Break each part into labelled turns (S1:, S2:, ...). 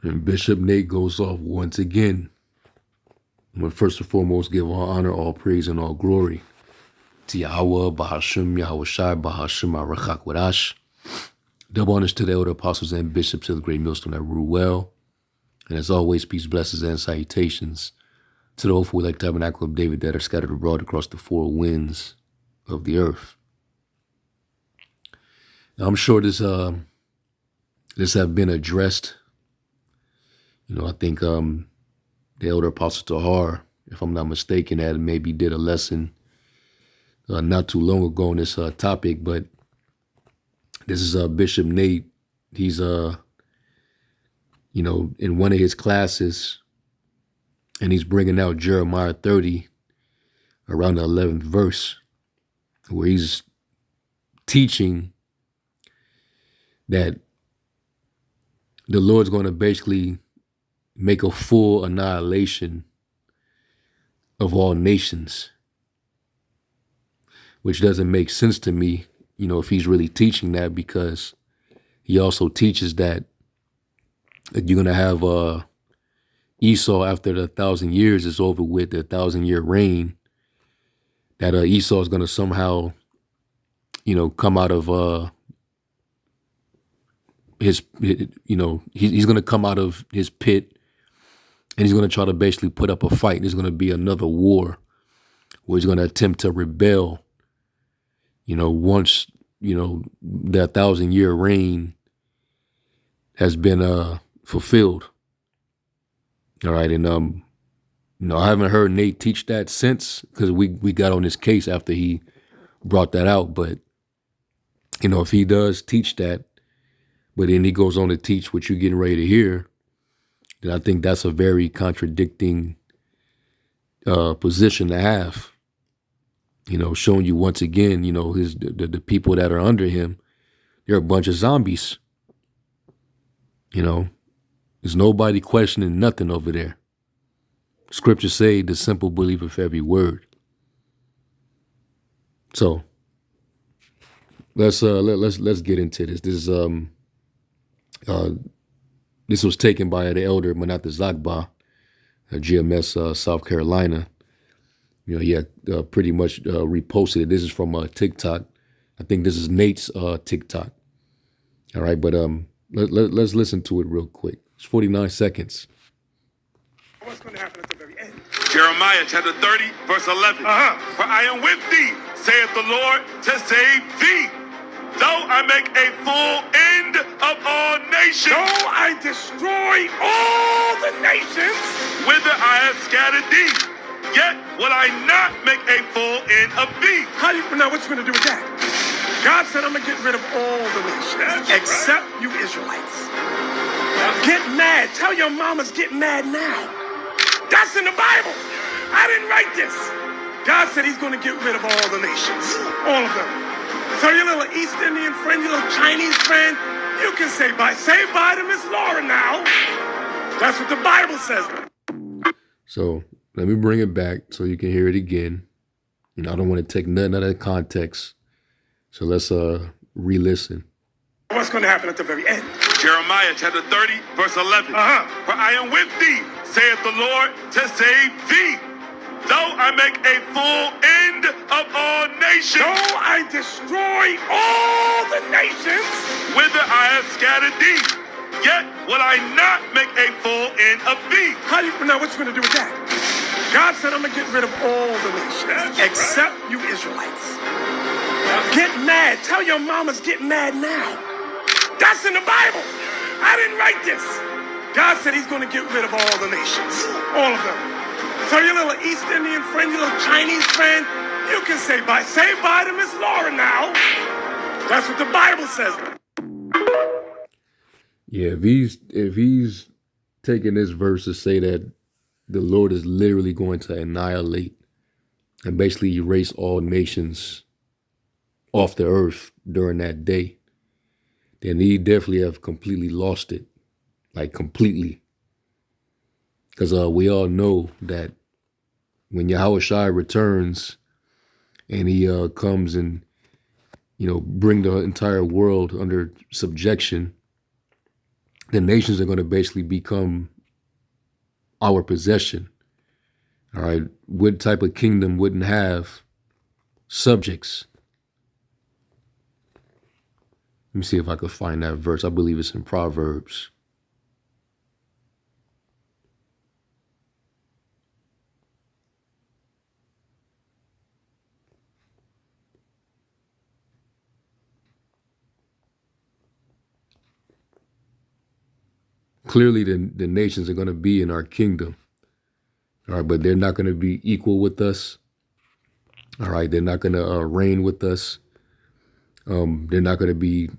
S1: And Bishop Nate goes off once again. But first and foremost, give all honor, all praise, and all glory to Yahweh, Bahashim, Yahweh Shai, Bahashim, Arachak Wadash. Double honors to the elder apostles and bishops of the great millstone that rule well. And as always, peace, blessings, and salutations to the hopeful elect tabernacle of David that are scattered abroad across the four winds of the earth. Now, I'm sure this have been addressed. I think the elder apostle Tahar, if I'm not mistaken, had maybe did a lesson not too long ago on this topic, but this is Bishop Nate. He's in one of his classes, and he's bringing out Jeremiah 30 around the 11th verse, where he's teaching that the Lord's going to basically make a full annihilation of all nations, which doesn't make sense to me, if he's really teaching that, because he also teaches that you're going to have Esau after the 1,000 years is over with, the 1,000-year reign, that Esau is going to somehow, come out of he's going to come out of his pit, and he's going to try to basically put up a fight. There's going to be another war where he's going to attempt to rebel, once, the 1,000-year reign has been fulfilled. All right. And, I haven't heard Nate teach that since, because we got on his case after he brought that out. But, if he does teach that, but then he goes on to teach what you're getting ready to hear, then I think that's a very contradicting position to have. Showing you once again, the people that are under him, they're a bunch of zombies. There's nobody questioning nothing over there. Scripture say the simple believeth every word. So let's get into this. This was taken by the elder Manat Zagba, GMS, South Carolina. Pretty much reposted it. This is from TikTok. I think this is Nate's TikTok. All right, but let's listen to it real quick. It's 49 seconds.
S2: What's going to happen at the very end?
S3: Jeremiah chapter 30, verse 11. For I am with thee, saith the Lord, to save thee. Though I make a full end of all nations.
S2: Though I destroy all the nations.
S3: Whither I have scattered thee. Yet will I not make a full end of thee.
S2: Now what you going to do with that? God said I'm going to get rid of all the nations. Except you Israelites. Get mad. Tell your mamas get mad now. That's in the Bible. I didn't write this. God said he's going to get rid of all the nations. All of them. So your little East Indian friend, your little Chinese friend, you can say bye. Say bye to Miss Laura now. That's what the Bible says.
S1: So let me bring it back so you can hear it again. I don't want to take nothing out of context. So let's re-listen.
S2: What's going to happen at the very end?
S3: Jeremiah chapter 30, verse 11. For I am with thee, saith the Lord, to save thee. Though I make a full end of all nations.
S2: Though I destroy all the nations.
S3: Whither I have scattered thee. Yet will I not make a full end of thee.
S2: Now what you going to do with that? God said I'm going to get rid of all the nations. Except you Israelites. Get mad. Tell your mamas get mad now. That's in the Bible. I didn't write this. God said he's going to get rid of all the nations. All of them. So your little East Indian friend, your little Chinese friend, you can say bye. Say bye to Miss Laura now. That's what the Bible says.
S1: Yeah, if he's taking this verse to say that the Lord is literally going to annihilate and basically erase all nations off the earth during that day, then he definitely have completely lost it, like completely. Because we all know that when Yahweh Shai returns and he comes and, bring the entire world under subjection, the nations are going to basically become our possession. All right. What type of kingdom wouldn't have subjects? Let me see if I could find that verse. I believe it's in Proverbs. Clearly, the nations are going to be in our kingdom. All right, but they're not going to be equal with us. All right, they're not going to reign with us. They're not going to be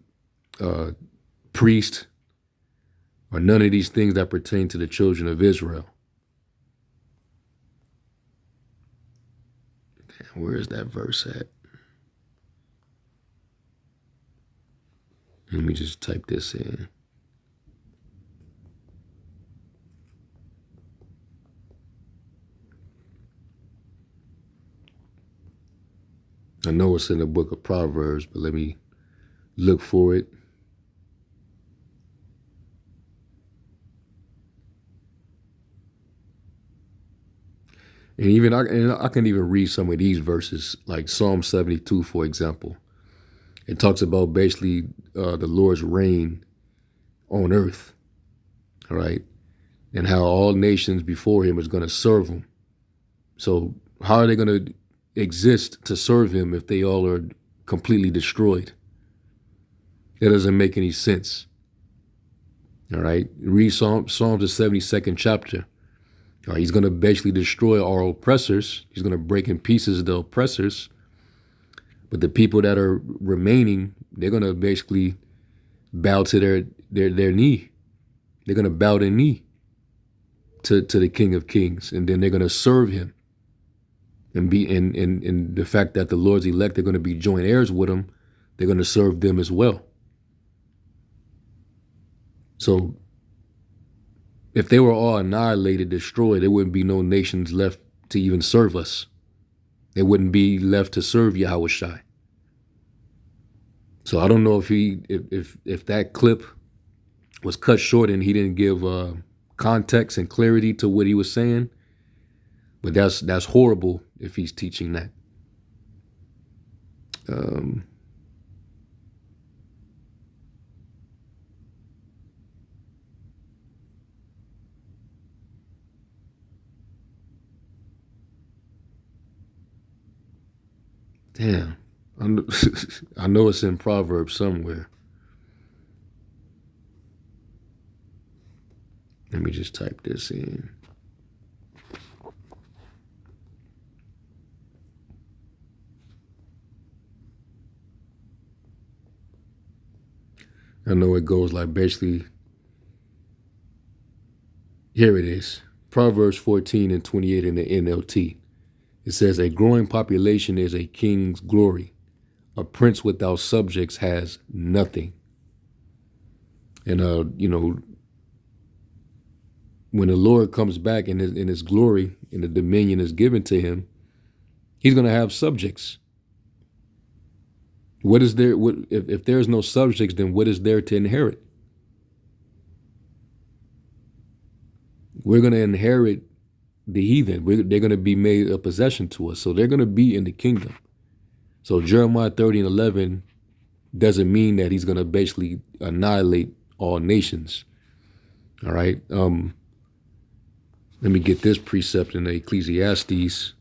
S1: priest or none of these things that pertain to the children of Israel. Damn, where is that verse at? Let me just type this in. I know it's in the book of Proverbs, but let me look for it. And I can even read some of these verses, like Psalm 72, for example. It talks about basically the Lord's reign on earth, all right, and how all nations before him is going to serve him. So how are they going to exist to serve him if they all are completely destroyed? That doesn't make any sense. All right, read Psalms the 72nd chapter. All right, he's going to basically destroy our oppressors. He's going to break in pieces the oppressors. But the people that are remaining, they're going to basically bow to their knee. They're going to bow their knee to the King of Kings, and then they're going to serve him. And be in the fact that the Lord's elect are going to be joint heirs with him, they're going to serve them as well. So if they were all annihilated, destroyed, there wouldn't be no nations left to even serve us. There wouldn't be left to serve Yahushai. So I don't know if that clip was cut short and he didn't give context and clarity to what he was saying. But that's horrible if he's teaching that. Damn, I know it's in Proverbs somewhere. Let me just type this in. I know it goes like basically, here it is, Proverbs 14:28 in the NLT. It says, a growing population is a king's glory. A prince without subjects has nothing. And, when the Lord comes back in his glory and the dominion is given to him, he's going to have subjects. What is there? If there's no subjects, then what is there to inherit? We're going to inherit the heathen. They're going to be made a possession to us. So they're going to be in the kingdom. So Jeremiah 30:11 doesn't mean that he's going to basically annihilate all nations. All right. Let me get this precept in Ecclesiastes.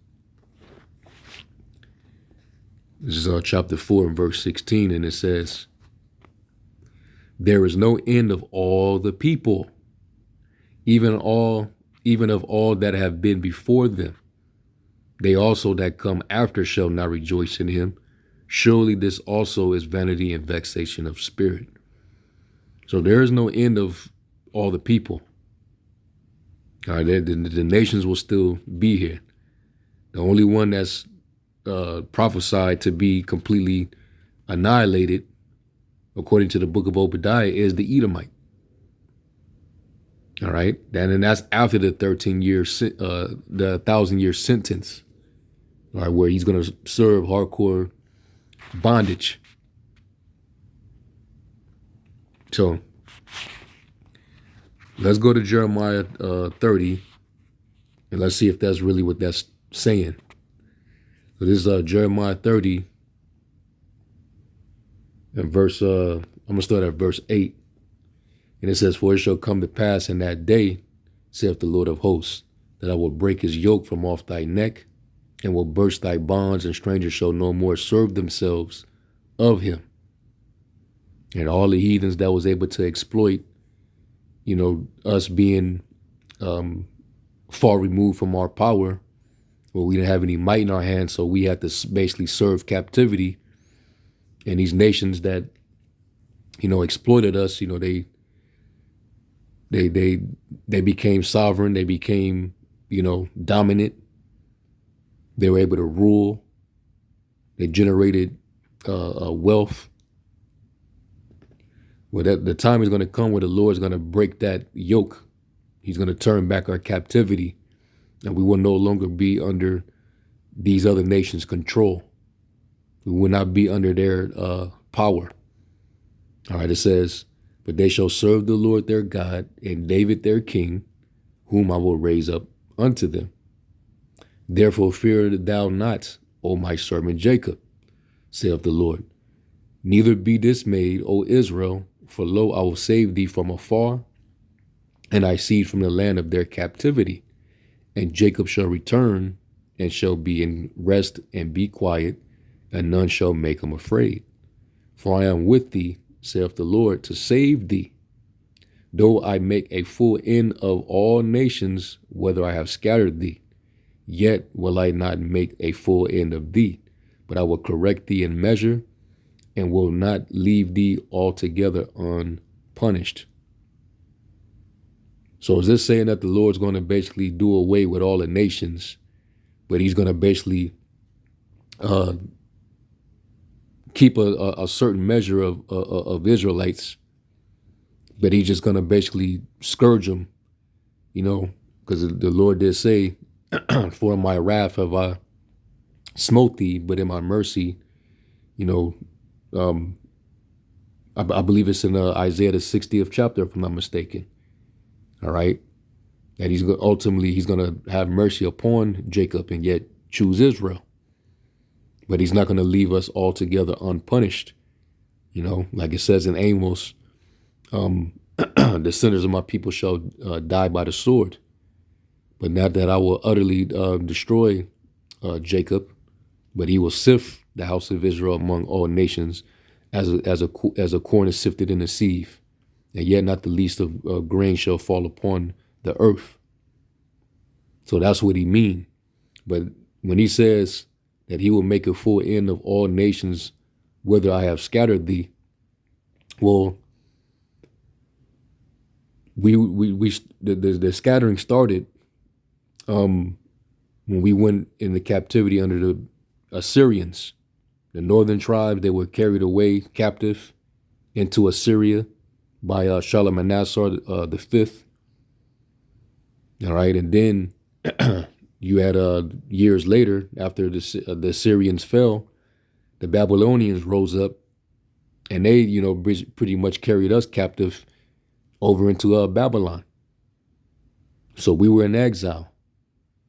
S1: This is chapter 4 and verse 16, and it says, there is no end of all the people, even of all that have been before them. They also that come after shall not rejoice in him. Surely this also is vanity and vexation of spirit. So there is no end of all the people. All right, the nations will still be here. The only one that's prophesied to be completely annihilated, according to the book of Obadiah, is the Edomite. All right, and that's after the 1,000-year sentence. All right, where he's going to serve hardcore bondage. So Let's go to Jeremiah 30, and let's see if that's really what that's saying. So this is Jeremiah 30, and verse, I'm going to start at verse 8. And it says, "For it shall come to pass in that day, saith the Lord of hosts, that I will break his yoke from off thy neck, and will burst thy bonds, and strangers shall no more serve themselves of him." And all the heathens that was able to exploit, us being far removed from our power, where we didn't have any might in our hands, so we had to basically serve captivity. And these nations that, exploited us, they became sovereign, they became, dominant. They were able to rule. They generated wealth. Well, the time is going to come where the Lord is going to break that yoke. He's going to turn back our captivity, and we will no longer be under these other nations' control. We will not be under their power. All right, it says, "But they shall serve the Lord their God and David their king, whom I will raise up unto them. Therefore fear thou not, O my servant Jacob, saith the Lord. Neither be dismayed, O Israel, for lo, I will save thee from afar, and thy seed from the land of their captivity. And Jacob shall return, and shall be in rest and be quiet, and none shall make him afraid. For I am with thee, saith the Lord, to save thee. Though I make a full end of all nations, whether I have scattered thee, yet will I not make a full end of thee, but I will correct thee in measure, and will not leave thee altogether unpunished." So is this saying that the Lord's going to basically do away with all the nations, but he's going to basically keep a certain measure of Israelites, but he's just going to basically scourge them, because the Lord did say, "For in my wrath have I smote thee, but in my mercy," I believe it's in Isaiah the 60th chapter, if I'm not mistaken. All right, that he's ultimately going to have mercy upon Jacob and yet choose Israel, but he's not going to leave us altogether unpunished. Like it says in Amos, "The sinners of my people shall die by the sword, but not that I will utterly destroy Jacob, but he will sift the house of Israel among all nations, as a corn is sifted in a sieve, and yet not the least of grain shall fall upon the earth." So that's what he mean. But when he says that he will make a full end of all nations, whether I have scattered thee, well, the scattering started when we went into captivity under the Assyrians. The northern tribes, they were carried away captive into Assyria by Shalmaneser the fifth. All right, and then you had years later, after the Assyrians fell, the Babylonians rose up, and they pretty much carried us captive over into Babylon. So we were in exile,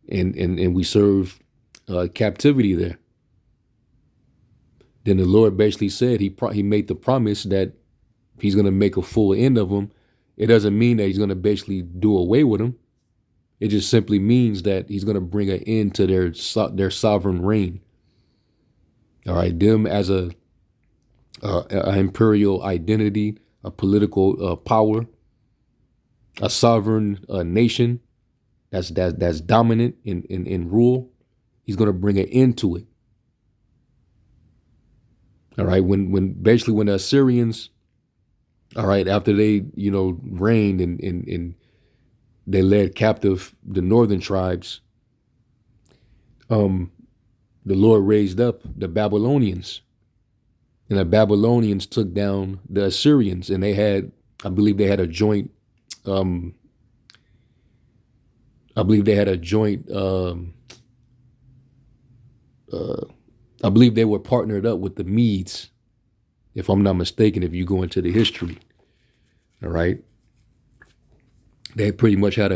S1: and we served captivity there. Then the Lord basically said he made the promise that he's going to make a full end of them. It doesn't mean that he's going to basically do away with them. It just simply means that he's going to bring an end to their sovereign reign. All right, them as a imperial identity, a political power, a sovereign nation that's dominant in rule. He's going to bring an end to it. All right, when the Assyrians, all right, after they reigned and they led captive the northern tribes, the Lord raised up the Babylonians, and the Babylonians took down the Assyrians, and I believe they had a joint I believe they were partnered up with the Medes, if I'm not mistaken, if you go into the history. All right. they pretty much had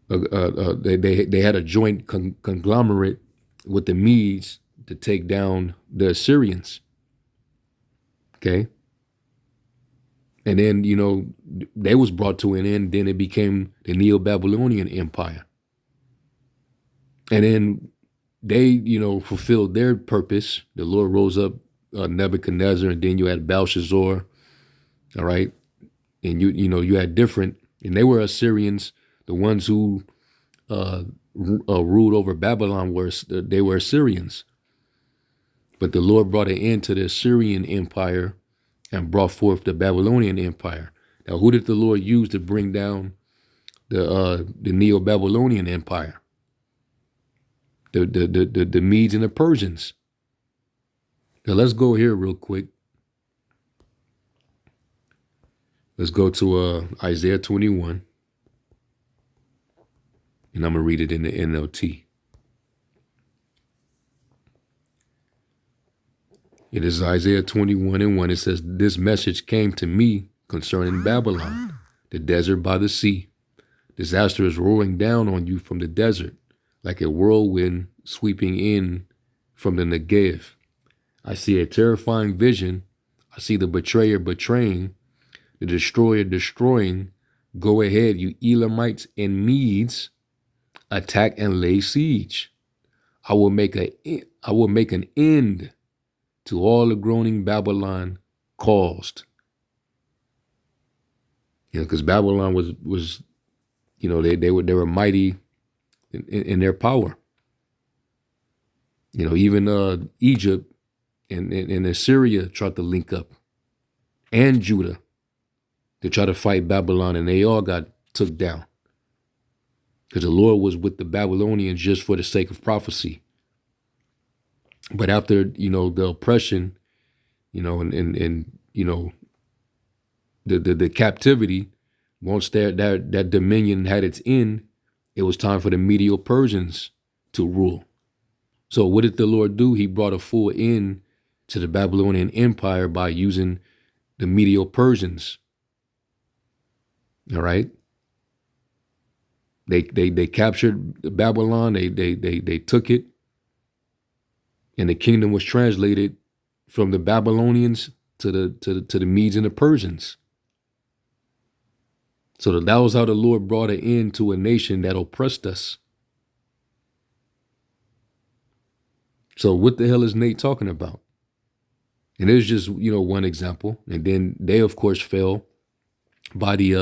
S1: they had a joint conglomerate with the Medes to take down the Assyrians. Okay. And then, they was brought to an end. Then it became the Neo-Babylonian Empire. And then they, fulfilled their purpose. The Lord rose up Nebuchadnezzar, and then you had Belshazzar. All right. And you had different, and they were Assyrians. The ones who ruled over Babylon were Assyrians. But the Lord brought an end to the Assyrian Empire and brought forth the Babylonian Empire. Now, who did the Lord use to bring down the Neo-Babylonian Empire? The Medes and the Persians. Now, let's go here real quick. Let's go to Isaiah 21. And I'm going to read it in the NLT. It is Isaiah 21:1. It says, "This message came to me concerning Babylon, the desert by the sea. Disaster is roaring down on you from the desert, like a whirlwind sweeping in from the Negev. I see a terrifying vision. I see the betrayer betraying, the destroyer destroying. Go ahead, you Elamites and Medes, attack and lay siege. I will make an end to all the groaning Babylon caused." Because Babylon was they were mighty in their power. Even Egypt and Assyria tried to link up, and Judah, to try to fight Babylon, and they all got took down. Because the Lord was with the Babylonians just for the sake of prophecy. But after, the oppression, and the captivity, once that dominion had its end, it was time for the Medo-Persians to rule. So what did the Lord do? He brought a full end to the Babylonian Empire by using the Medo-Persians. All right. They captured Babylon. They took it. And the kingdom was translated from the Babylonians to the Medes and the Persians. So that was how the Lord brought an end to a nation that oppressed us. So what the hell is Nate talking about? And there's just, one example. And then they, of course, fell by you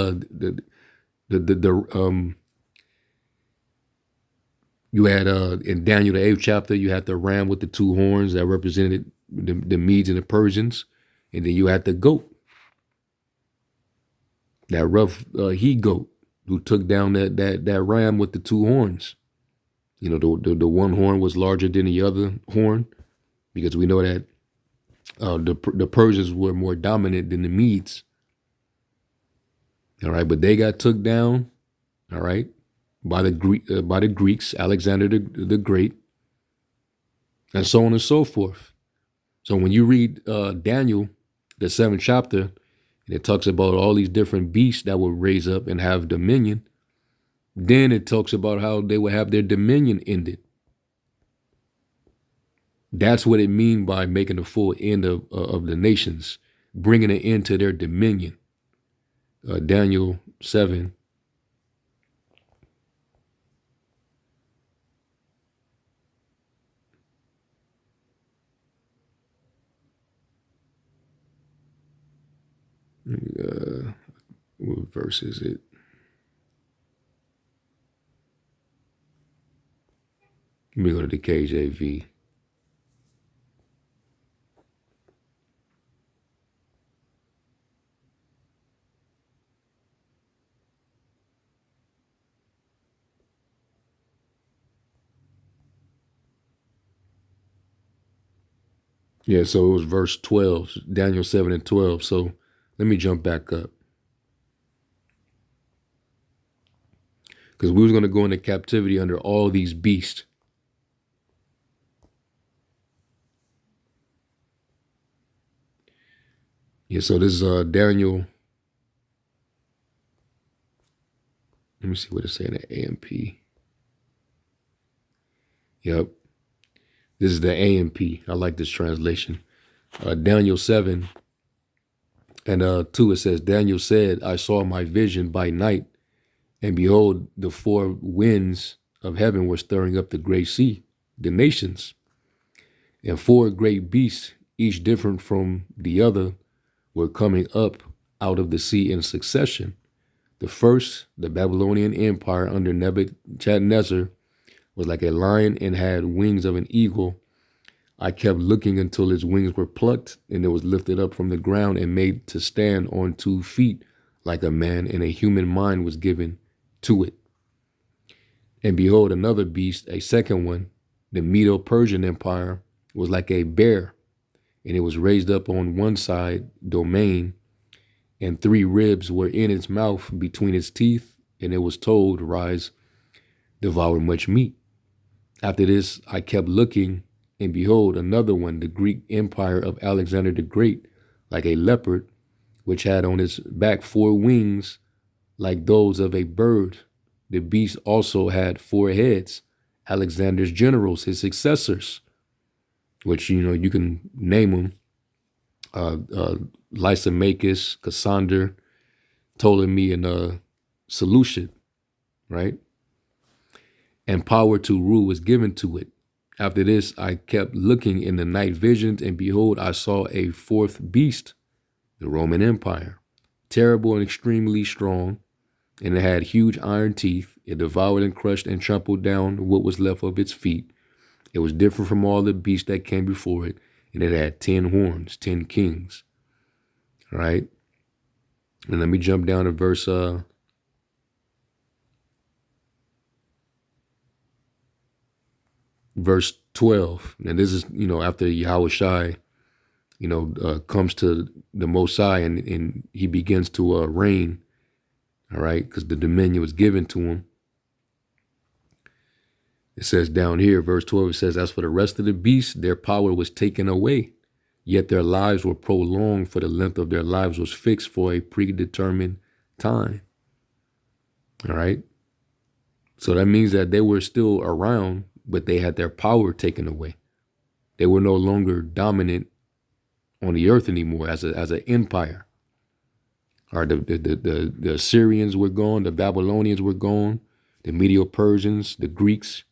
S1: had in Daniel, the 8th chapter, you had the ram with the two horns that represented the Medes and the Persians. And then you had the goat, that rough he-goat who took down that ram with the two horns. The one horn was larger than the other horn, because we know that the Persians were more dominant than the Medes. All right, but they got took down, all right, by the Greeks, Alexander the Great, and so on and so forth. So when you read Daniel, the 7th chapter, and it talks about all these different beasts that will raise up and have dominion, then it talks about how they will have their dominion ended. That's what it means by making a full end of the nations, bringing an end to their dominion. Daniel 7. What verse is it? Let me go to the KJV. Yeah, so it was verse 12, Daniel 7 and 12. So let me jump back up. Because we was going to go into captivity under all these beasts. Yeah, so this is Daniel Let me see what it's saying at AMP. Yep. This is the AMP. I like this translation. Daniel 7 and 2, it says, Daniel said, I saw my vision by night, and behold, the four winds of heaven were stirring up the great sea, the nations. And four great beasts, each different from the other, were coming up out of the sea in succession. The first, the Babylonian Empire under Nebuchadnezzar, was like a lion and had wings of an eagle. I kept looking until his wings were plucked, and it was lifted up from the ground and made to stand on 2 feet like a man, and a human mind was given to it. And behold, another beast, a second one, the Medo-Persian Empire, was like a bear, and it was raised up on one side domain, and 3 ribs were in its mouth between its teeth, and it was told, rise, devour much meat. After this, I kept looking, and behold, another one, the Greek empire of Alexander the Great, like a leopard, which had on its back 4 wings, like those of a bird. The beast also had 4 heads, Alexander's generals, his successors, which, you can name them, Lysimachus, Cassander, Ptolemy, and Seleucid, right? And power to rule was given to it. After this, I kept looking in the night visions, and behold, I saw a 4th beast, the Roman Empire, terrible and extremely strong, and it had huge iron teeth. It devoured and crushed and trampled down what was left of its feet. It was different from all the beasts that came before it, and it had 10 horns, 10 kings. All right. And let me jump down to verse 12. And this is, after Yahushai, comes to the Most High and he begins to reign. All right. Because the dominion was given to him. It says down here, verse 12, it says, as for the rest of the beasts, their power was taken away, yet their lives were prolonged, for the length of their lives was fixed for a predetermined time. All right. So that means that they were still around, but they had their power taken away. They were no longer dominant on the earth anymore as an empire. All right, the Assyrians were gone, the Babylonians were gone, the Medo-Persians, the Greeks,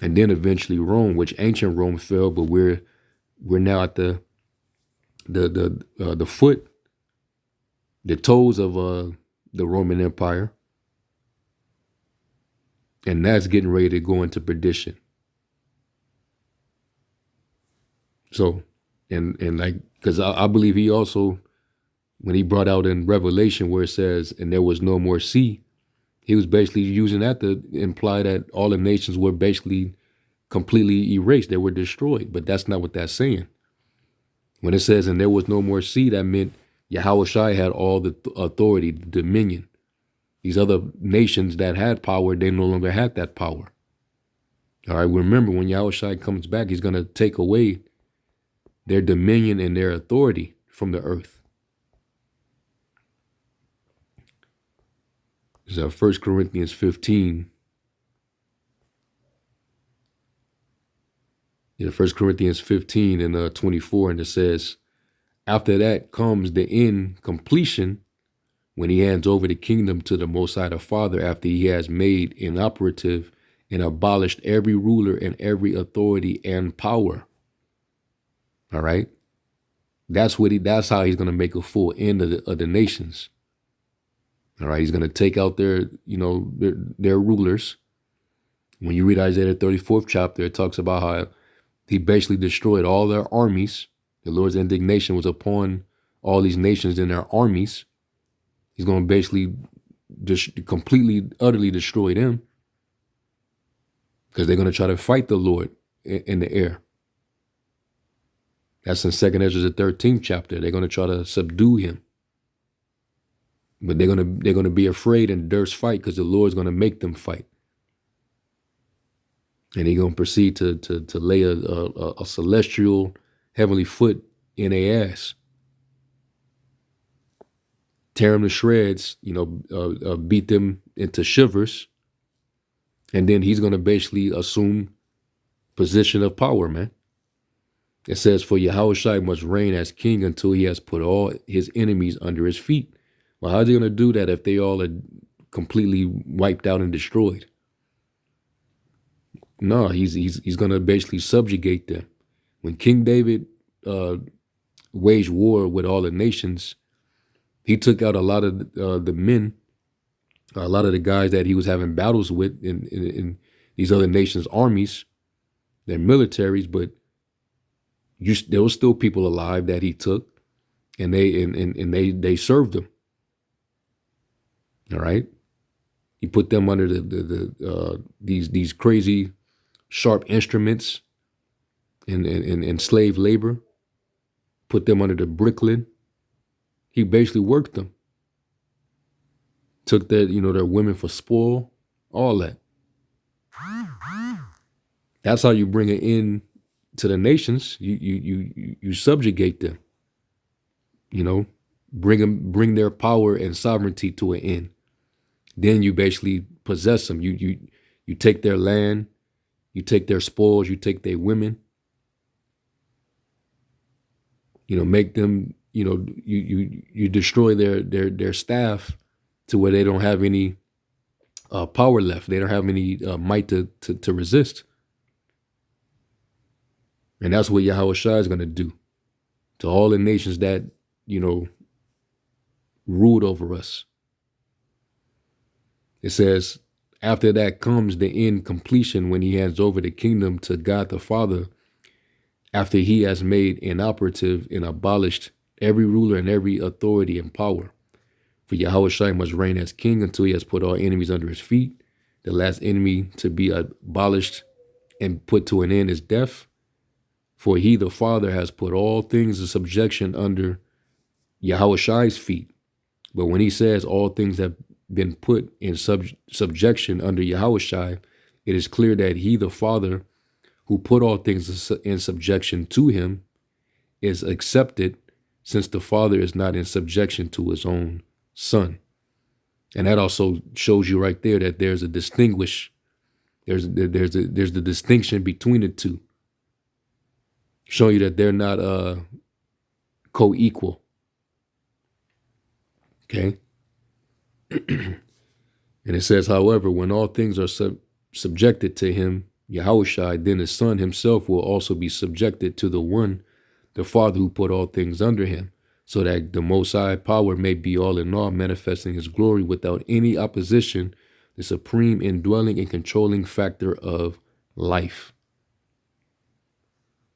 S1: and then eventually Rome, which ancient Rome fell, but we're now at the foot, the toes of the Roman Empire. And that's getting ready to go into perdition. So, and like, because I believe he also, when he brought out in Revelation where it says, and there was no more sea, he was basically using that to imply that all the nations were basically completely erased. They were destroyed. But that's not what that's saying. When it says, and there was no more sea, that meant Yahushai had all the authority, the dominion. These other nations that had power, they no longer had that power. All right, remember, when Yahushua comes back, he's going to take away their dominion and their authority from the earth. This is 1 Corinthians 15. Yeah, 1 Corinthians 15 and 24, and it says, after that comes the end, completion, when he hands over the kingdom to the Most High the Father, after he has made inoperative and abolished every ruler and every authority and power. All right. That's how he's going to make a full end of the nations. All right. He's going to take out their rulers. When you read Isaiah 34th chapter, it talks about how he basically destroyed all their armies. The Lord's indignation was upon all these nations and their armies. He's going to basically just completely, utterly destroy them, because they're going to try to fight the Lord in the air. That's in 2nd Ezra, the 13th chapter. They're going to try to subdue him, but they're going to be afraid and durst fight, because the Lord's going to make them fight, and he's going to proceed to lay a celestial heavenly foot in their ass. tear them to shreds, beat them into shivers, and then he's going to basically assume position of power, man. It says, for Yahushua must reign as king until he has put all his enemies under his feet. Well, how's he going to do that if they all are completely wiped out and destroyed? No, he's going to basically subjugate them. When King David waged war with all the nations, he took out a lot of the men, a lot of the guys that he was having battles with in these other nations' armies, their militaries, but there was still people alive that he took, and they served him. All right, he put them under these crazy sharp instruments and slave labor. Put them under the bricklin. He basically worked them. Took their women for spoil, all that. That's how you bring it in to the nations. You subjugate them. Bring their power and sovereignty to an end. Then you basically possess them. You take their land, you take their spoils, you take their women. Make them. You destroy their staff to where they don't have any power left. They don't have any might to resist. And that's what Yahushua is going to do to all the nations that, ruled over us. It says, after that comes the end completion when he hands over the kingdom to God the Father, after he has made inoperative and abolished every ruler and every authority and power. For Yahushua must reign as king until he has put all enemies under his feet. The last enemy to be abolished and put to an end is death. For he, the Father, has put all things in subjection under Yahushua's feet. But when he says all things have been put in subjection under Yahushua, it is clear that he, the Father, who put all things in subjection to him, is accepted, since the Father is not in subjection to his own Son. And that also shows you right there that there's a there's the distinction between the two, showing you that they're not co-equal. Okay. And it says, however, when all things are subjected to him, Yahushua, then his Son himself will also be subjected to the one, the Father, who put all things under him, so that the Most High power may be all in all, manifesting his glory without any opposition, the supreme indwelling and controlling factor of life.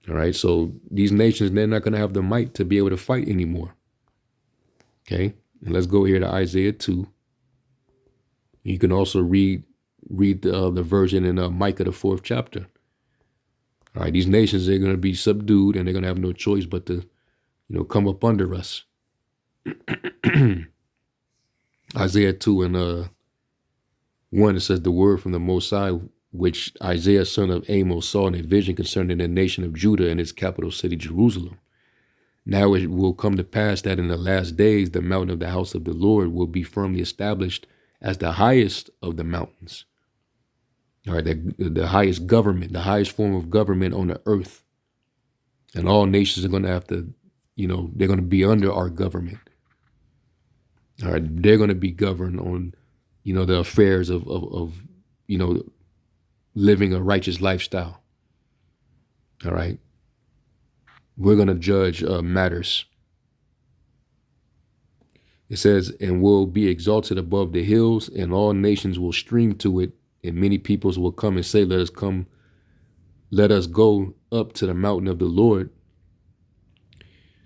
S1: All right, so these nations, they're not going to have the might to be able to fight anymore. Okay, and let's go here to Isaiah 2. You can also read the version in Micah, the 4th chapter. All right, these nations, they're going to be subdued, and they're going to have no choice but to, come up under us. Isaiah 2 and 1, it says, the word from the Most High, which Isaiah, son of Amos, saw in a vision concerning the nation of Judah and its capital city, Jerusalem. Now it will come to pass that in the last days, the mountain of the house of the Lord will be firmly established as the highest of the mountains. All right, the highest government, the highest form of government on the earth. And all nations are going to have to, they're going to be under our government. All right, they're going to be governed on, the affairs of living a righteous lifestyle. All right. We're going to judge matters. It says, and will be exalted above the hills, and all nations will stream to it, and many peoples will come and say, let us go up to the mountain of the Lord,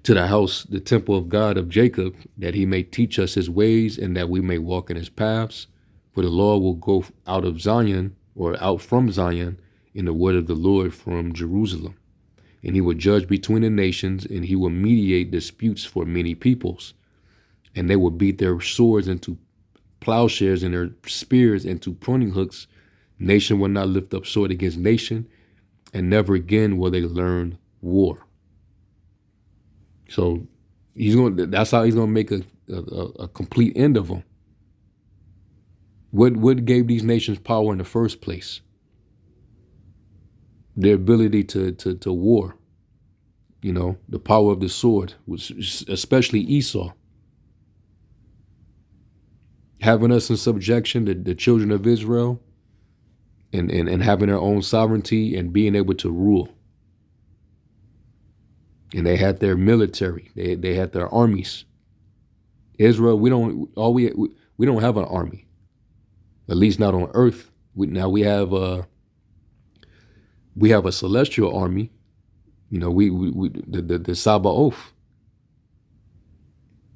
S1: to the house, the temple of God of Jacob, that he may teach us his ways, and that we may walk in his paths. For the Lord will go out of Zion, or out from Zion, in the word of the Lord from Jerusalem. And he will judge between the nations, and he will mediate disputes for many peoples. And they will beat their swords into plowshares and their spears into pruning hooks. Nation will not lift up sword against nation, and never again will they learn war. So that's how he's going to make a complete end of them. What gave these nations power in the first place? Their ability to war. The power of the sword, especially Esau. Having us in subjection, the children of Israel, and having their own sovereignty and being able to rule. And they had their military. They had their armies. Israel, we don't have an army, at least not on earth. We have a celestial army. The Sabaoth,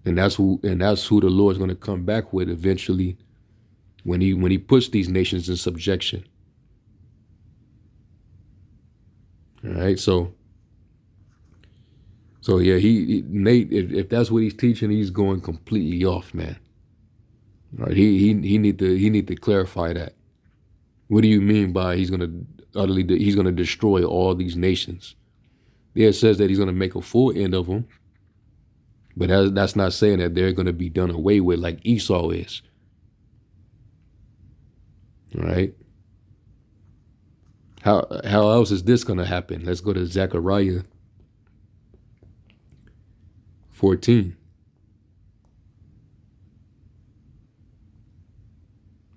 S1: and that's who the Lord's going to come back with eventually, when he puts these nations in subjection. All right, so yeah, Nate, if that's what he's teaching, he's going completely off, man. All right, he need to clarify that. What do you mean by he's going to destroy all these nations? Yeah, it says that he's going to make a full end of them, but that's not saying that they're going to be done away with like Esau is. All right. How else is this going to happen? Let's go to Zechariah 14.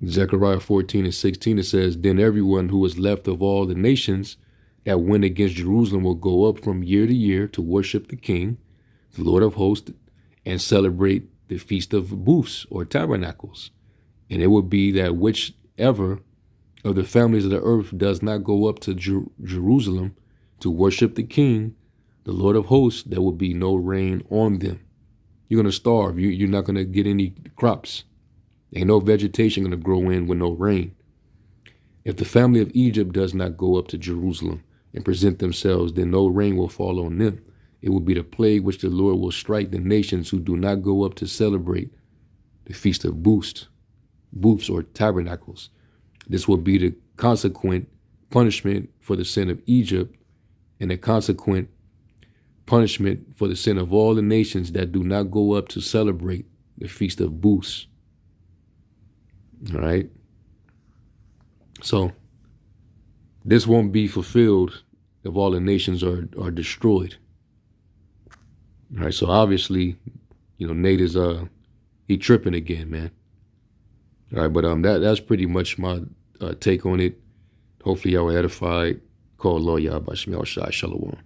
S1: Zechariah 14:16, it says, "Then everyone who is left of all the nations that went against Jerusalem will go up from year to year to worship the King, the Lord of hosts, and celebrate the Feast of Booths or Tabernacles. And it will be that whichever of the families of the earth does not go up to Jerusalem to worship the King, the Lord of hosts, there will be no rain on them." You're going to starve. You're not going to get any crops. Ain't no vegetation going to grow in with no rain. If the family of Egypt does not go up to Jerusalem and present themselves, then no rain will fall on them. It will be the plague which the Lord will strike the nations who do not go up to celebrate the Feast of Booths or Tabernacles. This will be the consequent punishment for the sin of Egypt and the consequent punishment for the sin of all the nations that do not go up to celebrate the Feast of Booths. All right. So this won't be fulfilled if all the nations are destroyed. All right. So obviously, Nate is he tripping again, man. All right, but that's pretty much my take on it. Hopefully y'all were edified. Call Allah Yahweh Shai Shalom.